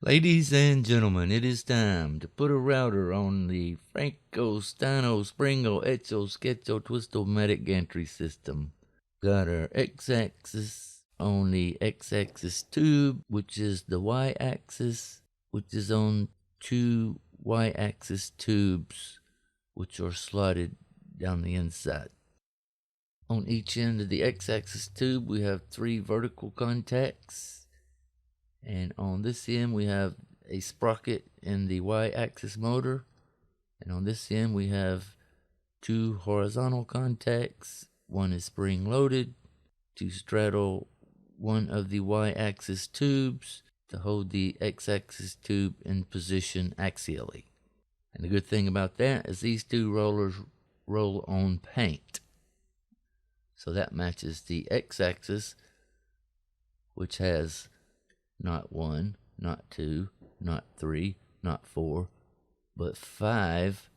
Ladies and gentlemen, it is time to put a router on the Franco, Stano, Springo, Etcho, Sketcho, Twistomatic gantry system. Got our x-axis on the x-axis tube, which is the y-axis, which is on two y-axis tubes, which are slotted down the inside. On each end of the x-axis tube, we have 3 vertical contacts. And on this end, we have a sprocket in the y-axis motor. And on this end, we have 2 horizontal contacts. One is spring-loaded to straddle one of the y-axis tubes to hold the x-axis tube in position axially. And the good thing about that is these 2 rollers roll on paint. So that matches the x-axis, which has not 1, not 2, not 3, not 4, but 5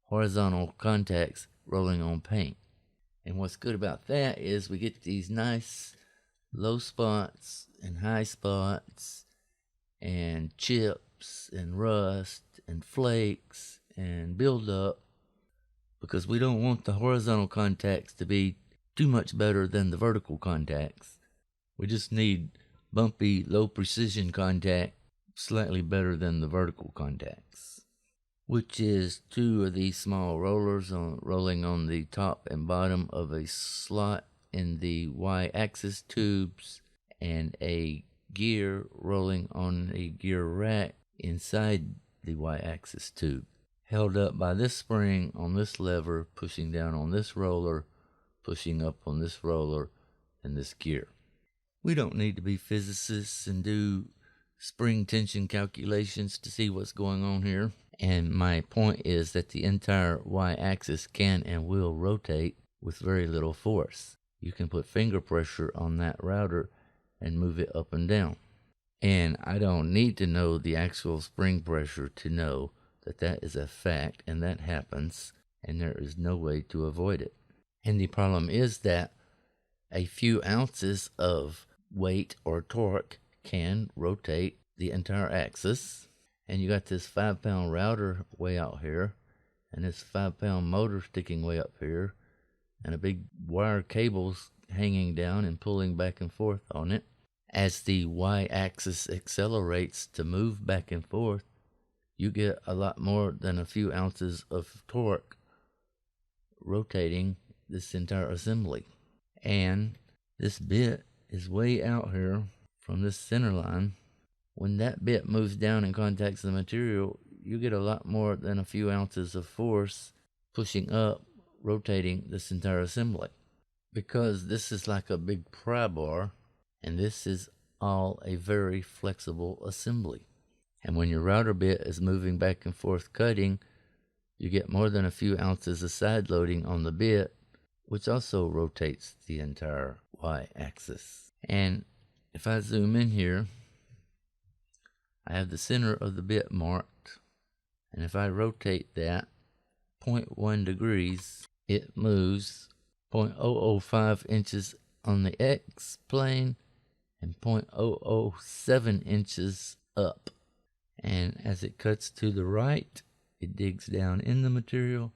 horizontal contacts rolling on paint. And what's good about that is we get these nice low spots and high spots and chips and rust and flakes and buildup, because we don't want the horizontal contacts to be too much better than the vertical contacts. We just need bumpy, low precision contact slightly better than the vertical contacts, which is 2 of these small rollers rolling on the top and bottom of a slot in the y-axis tubes, and a gear rolling on a gear rack inside the y-axis tube, held up by this spring on this lever, pushing down on this roller, pushing up on this roller and this gear. We don't need to be physicists and do spring tension calculations to see what's going on here. And my point is that the entire y-axis can and will rotate with very little force. You can put finger pressure on that router and move it up and down. And I don't need to know the actual spring pressure to know that that is a fact, and that happens, and there is no way to avoid it. And the problem is that a few ounces of weight or torque can rotate the entire axis. And you got this 5-pound router way out here, and this 5-pound motor sticking way up here, and a big wire cables hanging down and pulling back and forth on it. As the y-axis accelerates to move back and forth, you get a lot more than a few ounces of torque rotating this entire assembly. And this bit is way out here from this center line. When that bit moves down and contacts the material, you get a lot more than a few ounces of force pushing up, rotating this entire assembly. Because this is like a big pry bar, and this is all a very flexible assembly. And when your router bit is moving back and forth cutting, you get more than a few ounces of side loading on the bit, which also rotates the entire y-axis. And if I zoom in here, I have the center of the bit marked, and if I rotate that 0.1 degrees, it moves 0.005 inches on the X plane and 0.007 inches up. And as it cuts to the right, it digs down in the material,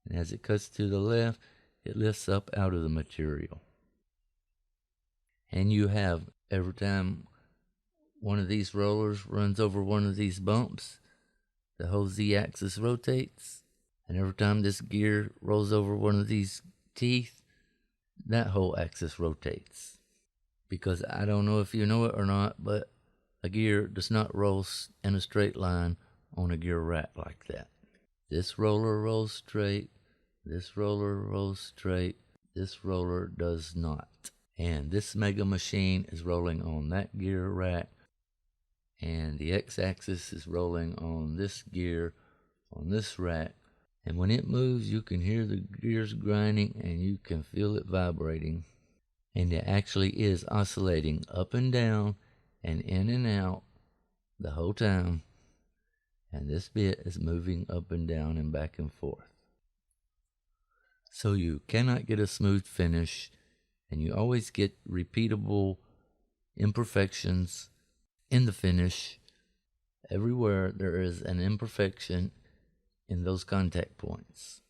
and as it cuts to the left, it lifts up out of the material. And you have, every time one of these rollers runs over one of these bumps, the whole z-axis rotates. And every time this gear rolls over one of these teeth, that whole axis rotates. Because I don't know if you know it or not, but a gear does not roll in a straight line on a gear rack like that. This roller rolls straight, this roller rolls straight, this roller does not. And this mega machine is rolling on that gear rack, and the x-axis is rolling on this gear on this rack. And when it moves, you can hear the gears grinding and you can feel it vibrating. And it actually is oscillating up and down and in and out the whole time. And this bit is moving up and down and back and forth. So you cannot get a smooth finish, and you always get repeatable imperfections in the finish everywhere there is an imperfection in those contact points.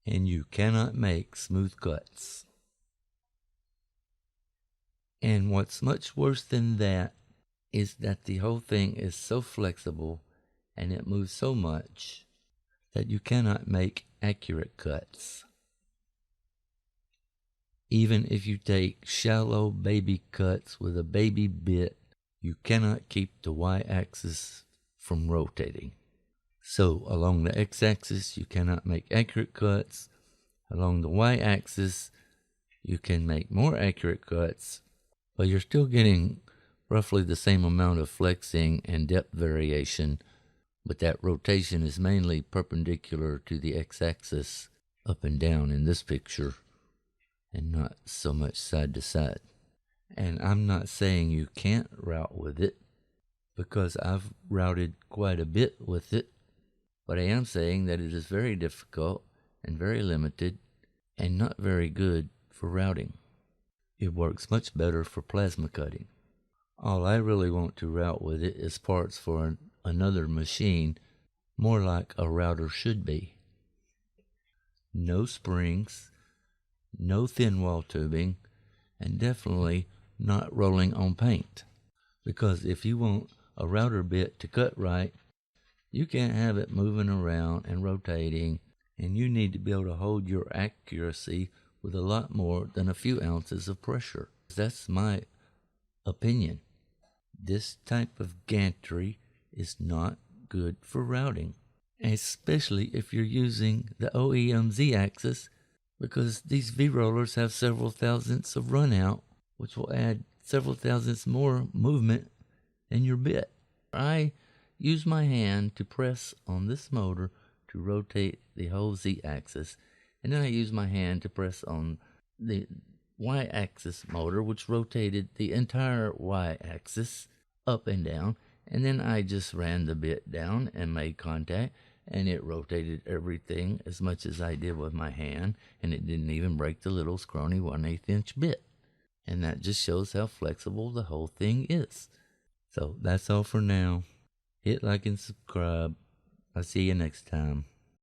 And you cannot make smooth cuts. And what's much worse than that is that the whole thing is so flexible and it moves so much that you cannot make accurate cuts. Even if you take shallow baby cuts with a baby bit, you cannot keep the y-axis from rotating. So along the x-axis, you cannot make accurate cuts. Along the y-axis, you can make more accurate cuts, but you're still getting roughly the same amount of flexing and depth variation, but that rotation is mainly perpendicular to the x-axis up and down in this picture, and not so much side to side. And I'm not saying you can't route with it, because I've routed quite a bit with it, but I am saying that it is very difficult and very limited and not very good for routing. It works much better for plasma cutting. All I really want to route with it is parts for another machine, more like a router should be. No springs, no thin wall tubing, and definitely not rolling on paint. Because if you want a router bit to cut right, you can't have it moving around and rotating, and you need to be able to hold your accuracy with a lot more than a few ounces of pressure. That's my opinion. This type of gantry is not good for routing, especially if you're using the OEM Z-axis, because these V-rollers have several thousandths of run out, which will add several thousandths more movement in your bit. I use my hand to press on this motor to rotate the whole Z-axis, and then I use my hand to press on the Y-axis motor, which rotated the entire Y-axis up and down, and then I just ran the bit down and made contact, and it rotated everything as much as I did with my hand, and it didn't even break the little scrawny 1/8 inch bit. And that just shows how flexible the whole thing is. So that's all for now. Hit like and subscribe. I'll see you next time.